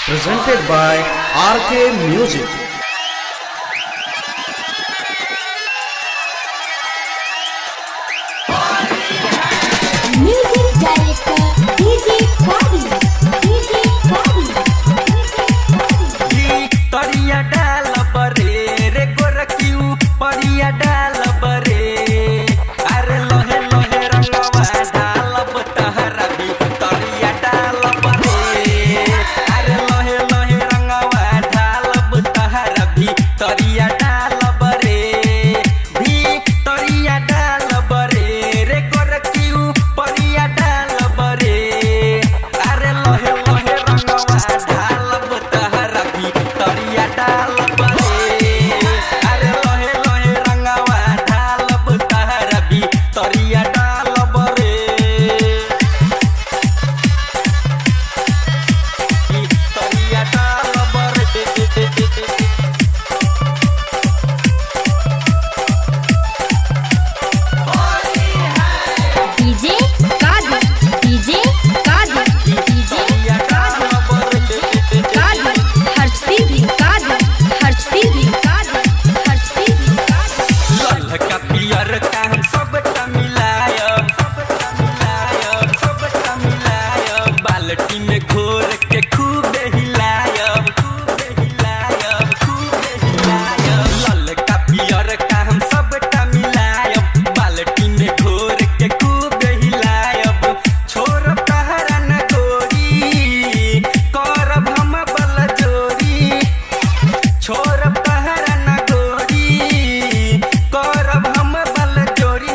presented by RK Music. Music director DJ Kadi. DJ Kadi. तरिया डाल बरे रे गोरक्यू परिया डाल बरे अरे लोहे लोहे रंगवा डाल बतहरा भी तरिया डाल बरे अरे लोहे लोहे रंगवा डाल बतहरा भी तरिया डाल बरे भी तरिया डाल बरे रे गोरक्यू परिया डाल बरे अरे लोहे लोहे रंगवा डाल बतहरा भी तरिया डाल बरे अरे लोहे लोहे रंगवा डाल बतहरा भी तरिया डाल बरे तरिया डाल बरे DJ Kadi. DJ Kadi. DJ Kadi. Kadi. Harshidi Kadi. Harshidi Kadi. Harshidi Kadi. लाल का पियर का हम सबटा मिलायब सबटा मिलायब बाल्टी में घोर के खूब हिलायब लाल का पियर का हम सबटा मिलायब बाल्टी में घोर के खूब हिलायब छोड़ कहरा न गोरी करब हम बल जोरी छोड़ कहरा न गोरी करब हम बल जोरी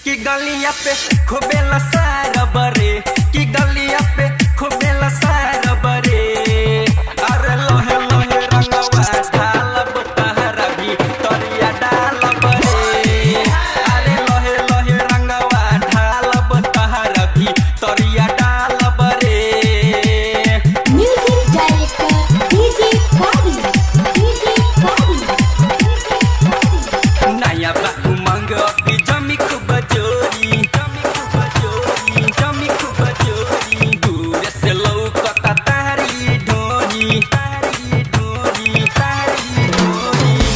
की गलिया पे खूबे लसार बरे की गलिया पे खूबे लसार बरे अरे लोहे लोहे रंगवा ढालब तहरा भी तरिया डाल बरे अरे लोहे लोहे रंगवा ढालब तहरा भी तरिया डाल बरे Music director DJ Kadi. DJ Kadi. नया बा उमंग अभी जमी खूब जोरी दूर से लौकता तारी ढोरी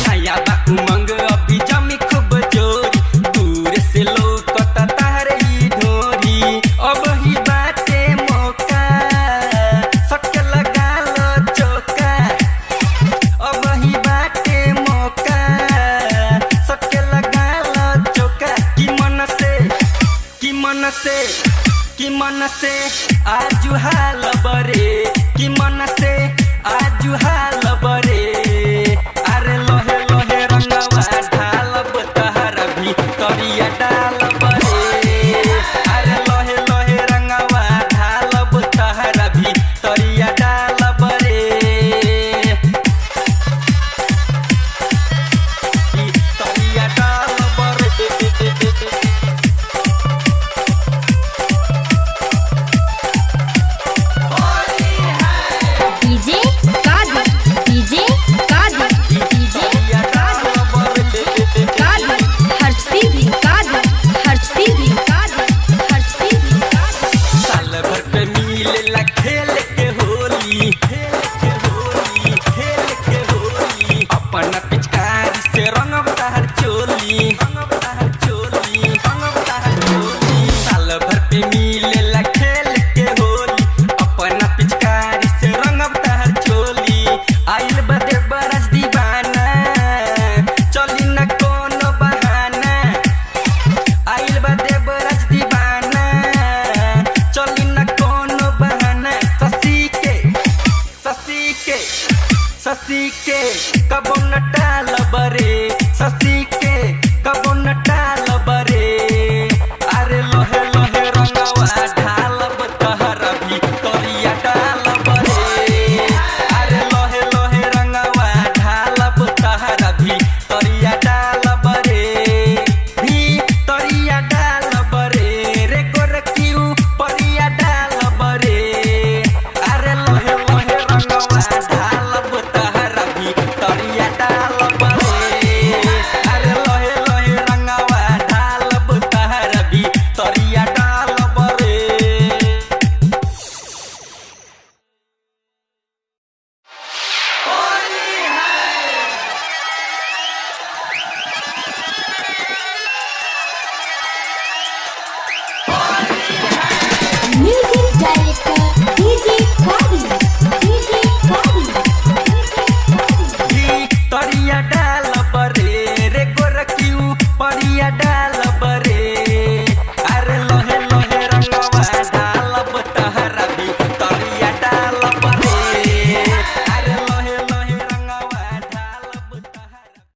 नया बा उमंग अभी जमी खूब जोरी दूर से लौकता तारी ढोरी अब ही बाटे मौका सबके लगा लो चौका अब ही बाटे मौका सबके लगा लो चौका की मन से आजू हाल बरे की मन से आजू हाल बरे